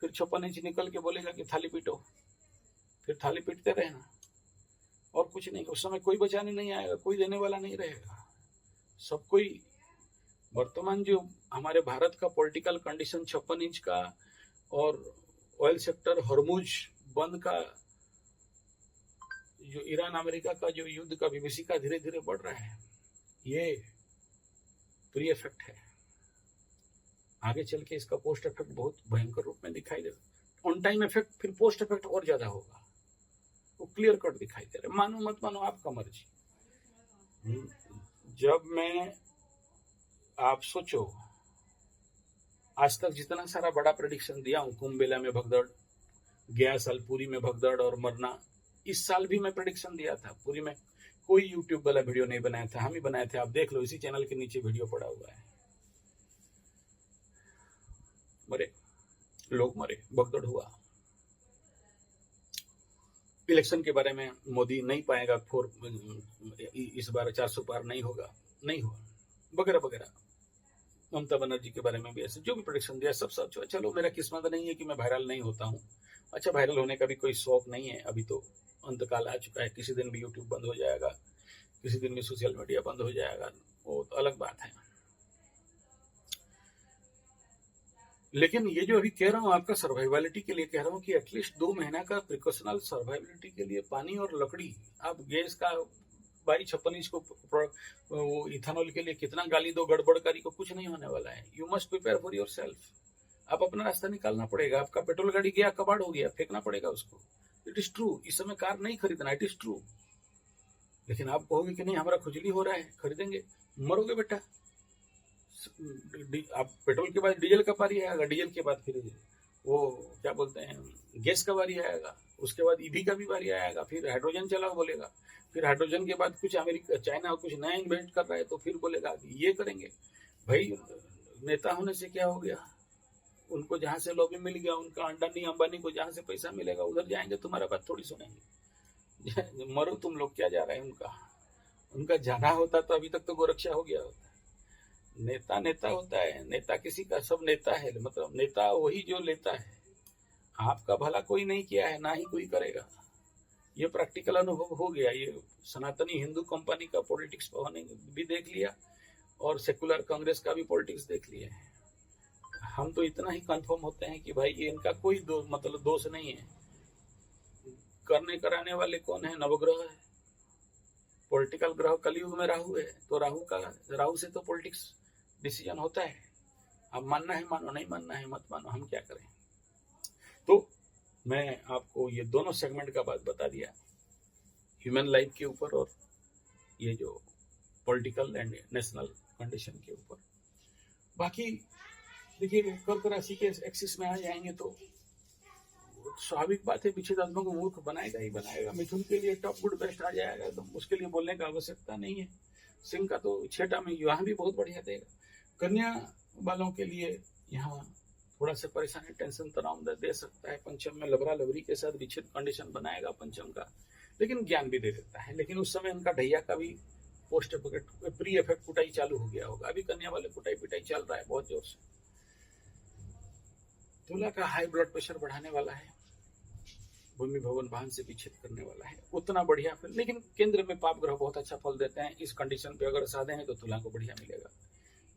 56 इंच निकल के बोलेगा कि थाली पीटो, फिर थाली पीटते रहना और कुछ नहीं। उस समय कोई बचाने नहीं आएगा, कोई देने वाला नहीं रहेगा। सब कोई वर्तमान जो हमारे भारत का पॉलिटिकल कंडीशन 56 इंच का और ऑयल सेक्टर हरमुज बंद का, जो ईरान अमेरिका का जो युद्ध का विभीषिका धीरे धीरे बढ़ रहा है, ये प्री इफेक्ट है। आगे चल के इसका पोस्ट इफेक्ट बहुत भयंकर रूप में दिखाई देगा। ऑन टाइम इफेक्ट, फिर पोस्ट इफेक्ट और ज्यादा होगा, वो क्लियर कट दिखाई दे रहा है। मानो मत मानो आपका मर्जी। जब मैं, आप सोचो आज तक जितना सारा बड़ा प्रेडिक्शन दिया हूं, कुंभ मेला में भगदड़, गया साल पुरी में भगदड़ और मरना, इस साल भी मैं प्रेडिक्शन दिया था। पुरी में कोई यूट्यूब वाला वीडियो नहीं बनाया था, हम ही बनाए थे। आप देख लो, इसी चैनल के नीचे वीडियो पड़ा हुआ है। मरे लोग, मरे, भगदड़ हुआ। इलेक्शन के बारे में मोदी नहीं पाएगा, इस बार 400 पार नहीं होगा, नहीं हुआ, वगैरह वगैरह। ममता बनर्जी के बारे में भी ऐसे जो भी प्रेडिक्शन दिया सब सच। चलो मेरा किस्मत नहीं है कि मैं वायरल नहीं होता हूँ। अच्छा, वायरल होने का भी कोई शौक नहीं है। अभी तो अंतकाल आ चुका है, किसी दिन भी यूट्यूब बंद हो जाएगा, किसी दिन भी सोशल मीडिया बंद हो जाएगा, वो तो अलग बात है। लेकिन ये जो अभी कह रहा हूँ आपका सर्वाइवलिटी के लिए कह रहा हूँ कि एटलीस्ट 2 महीना का प्रिकॉशनल सर्वाइवलिटी के लिए पानी और लकड़ी। आप गैस का 22-56 इंच को वो इथेनॉल के लिए कितना गाली दो गड़बड़कारी को, कुछ नहीं होने वाला है। You must prepare for your self. आप अपना रास्ता निकालना पड़ेगा। आपका पेट्रोल गाड़ी गया, कबाड़ हो गया, फेंकना पड़ेगा उसको। It is true. इस समय कार नहीं खरीदना, इट इज ट्रू। लेकिन आप कहोगे कि नहीं हमारा खुजली हो रहा है, खरीदेंगे, मरोगे बेटा। आप पेट्रोल के बाद डीजल का बारी आएगा, डीजल के बाद फिर वो क्या बोलते हैं गैस का बारी आएगा, उसके बाद ईवी का भी बारी आएगा, फिर हाइड्रोजन चलाओ बोलेगा, फिर हाइड्रोजन के बाद कुछ अमेरिका चाइना कुछ नया इन्वेंट कर रहा है तो फिर बोलेगा कि ये करेंगे। भाई नेता होने से क्या हो गया, उनको जहां से लॉबी मिल गया, उनका अंडानी अंबानी को जहां से पैसा मिलेगा उधर जाएंगे, तुम्हारा बात थोड़ी सुनेंगे। मरो तुम लोग, क्या जा रहा है उनका जाना होता तो अभी तक तो गोरक्षा हो गया होता। नेता नेता होता है, नेता किसी का, सब नेता है, मतलब नेता वही जो लेता है। आपका भला कोई नहीं किया है, ना ही कोई करेगा। ये प्रैक्टिकल अनुभव हो गया। ये सनातनी हिंदू कंपनी का पॉलिटिक्स भी देख लिया और सेकुलर कांग्रेस का भी पॉलिटिक्स देख लिया है। हम तो इतना ही कंफर्म होते हैं कि भाई ये इनका कोई दोष नहीं है। करने कराने वाले कौन है? नवग्रह है, पॉलिटिकल ग्रह। कलयुग में राहु है, तो राहु से तो पॉलिटिक्स डिसीजन होता है। अब मानना है मानो, नहीं मानना है मत मानो, हम क्या करें। तो मैं आपको ये दोनों सेगमेंट का बात बता दिया, ह्यूमन लाइफ के ऊपर और ये जो पॉलिटिकल एंड नेशनल कंडीशन के ऊपर। बाकी देखिए, कर्क राशि के एक्सिस में आ जाएंगे तो स्वाभाविक बात है, पीछे आत्मा को मूर्ख बनाएगा ही बनाएगा। मिथुन के लिए टॉप गुड बेस्ट आ जाएगा, तो उसके लिए बोलने का आवश्यकता नहीं है। सिंह का तो छठा में यहाँ भी बहुत बढ़िया देगा। कन्या वालों के लिए यहाँ थोड़ा सा परेशानी, टेंशन, तनाव दे सकता है। पंचम में लबरा लबरी के साथ विच्छेद कंडीशन बनाएगा पंचम का, लेकिन ज्ञान भी दे देता है। लेकिन उस समय उनका ढैया का भी पोस्ट प्री इफेक्ट कुटाई चालू हो गया होगा। अभी कन्या वाले कुटाई पिटाई चल रहा है बहुत जोर से। तुला का हाई ब्लड प्रेशर बढ़ाने वाला है, भूमि भवन वाहन से विच्छेद करने वाला है, उतना बढ़िया फल। लेकिन केंद्र में पाप ग्रह बहुत अच्छा फल देते हैं। इस कंडीशन पे अगर साधे हैं तो तुला को बढ़िया मिलेगा।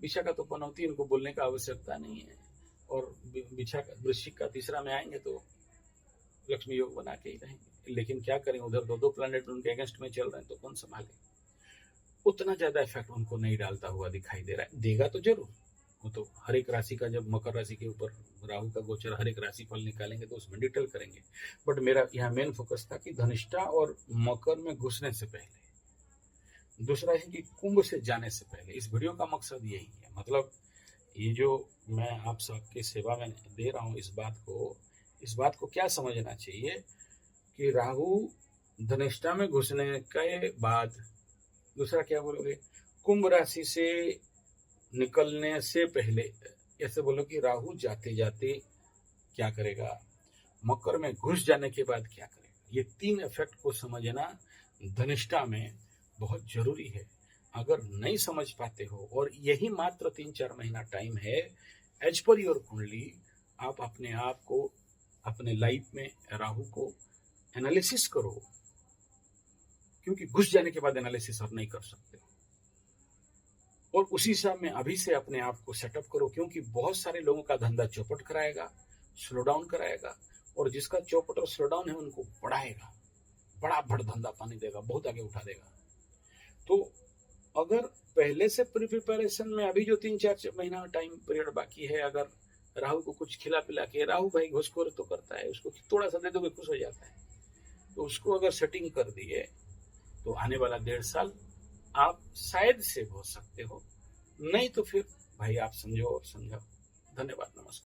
विशाखा तो पनौती, इनको बोलने का आवश्यकता नहीं है। और वृश्चिक का तीसरा में आएंगे तो लक्ष्मी योग बना के ही रहेंगे। लेकिन क्या करें, उधर दो प्लैनेट उनके अगेंस्ट में चल रहे हैं, तो कौन संभाले। उतना ज्यादा इफेक्ट उनको नहीं डालता हुआ दिखाई दे रहा है। देगा तो जरूर, वो तो हर एक राशि का, जब मकर राशि के ऊपर राहु का गोचर हर एक राशि फल निकालेंगे तो उसमें डिटेल करेंगे। बट मेरा यहाँ मेन फोकस था कि धनिष्ठा और मकर में घुसने से पहले, दूसरा है कि कुंभ से जाने से पहले, इस वीडियो का मकसद यही है। मतलब ये जो मैं आप सबके सेवा में दे रहा हूँ, इस बात को क्या समझना चाहिए कि राहु धनिष्ठा में घुसने के बाद, दूसरा क्या बोलोगे, कुंभ राशि से निकलने से पहले, ऐसे बोलो कि राहु जाते जाते क्या करेगा, मकर में घुस जाने के बाद क्या करेगा। ये तीन इफेक्ट को समझना धनिष्ठा में बहुत जरूरी है। अगर नहीं समझ पाते हो, और यही मात्र 3-4 महीना टाइम है, एज पर योर कुंडली आप अपने आप को, अपने लाइफ में राहु को एनालिसिस करो, क्योंकि घुस जाने के बाद एनालिसिस आप नहीं कर सकते। और उसी हिसाब में अभी से अपने आप को सेटअप करो, क्योंकि बहुत सारे लोगों का धंधा चौपट कराएगा, स्लो डाउन कराएगा, और जिसका चौपट और स्लो डाउन है उनको बढ़ाएगा, बड़ा भड़ धंधा पानी देगा, बहुत आगे उठा देगा। तो अगर पहले से प्रिपरेशन में अभी जो 3-4 महीना टाइम पीरियड बाकी है, अगर राहु को कुछ खिला पिला के, राहु भाई घुसखोर तो करता है, उसको थोड़ा सा दे दोगे खुश हो जाता है, तो उसको अगर सेटिंग कर दिए तो आने वाला 1.5 साल आप शायद से हो सकते हो। नहीं तो फिर भाई आप समझो और समझाओ। धन्यवाद, नमस्कार।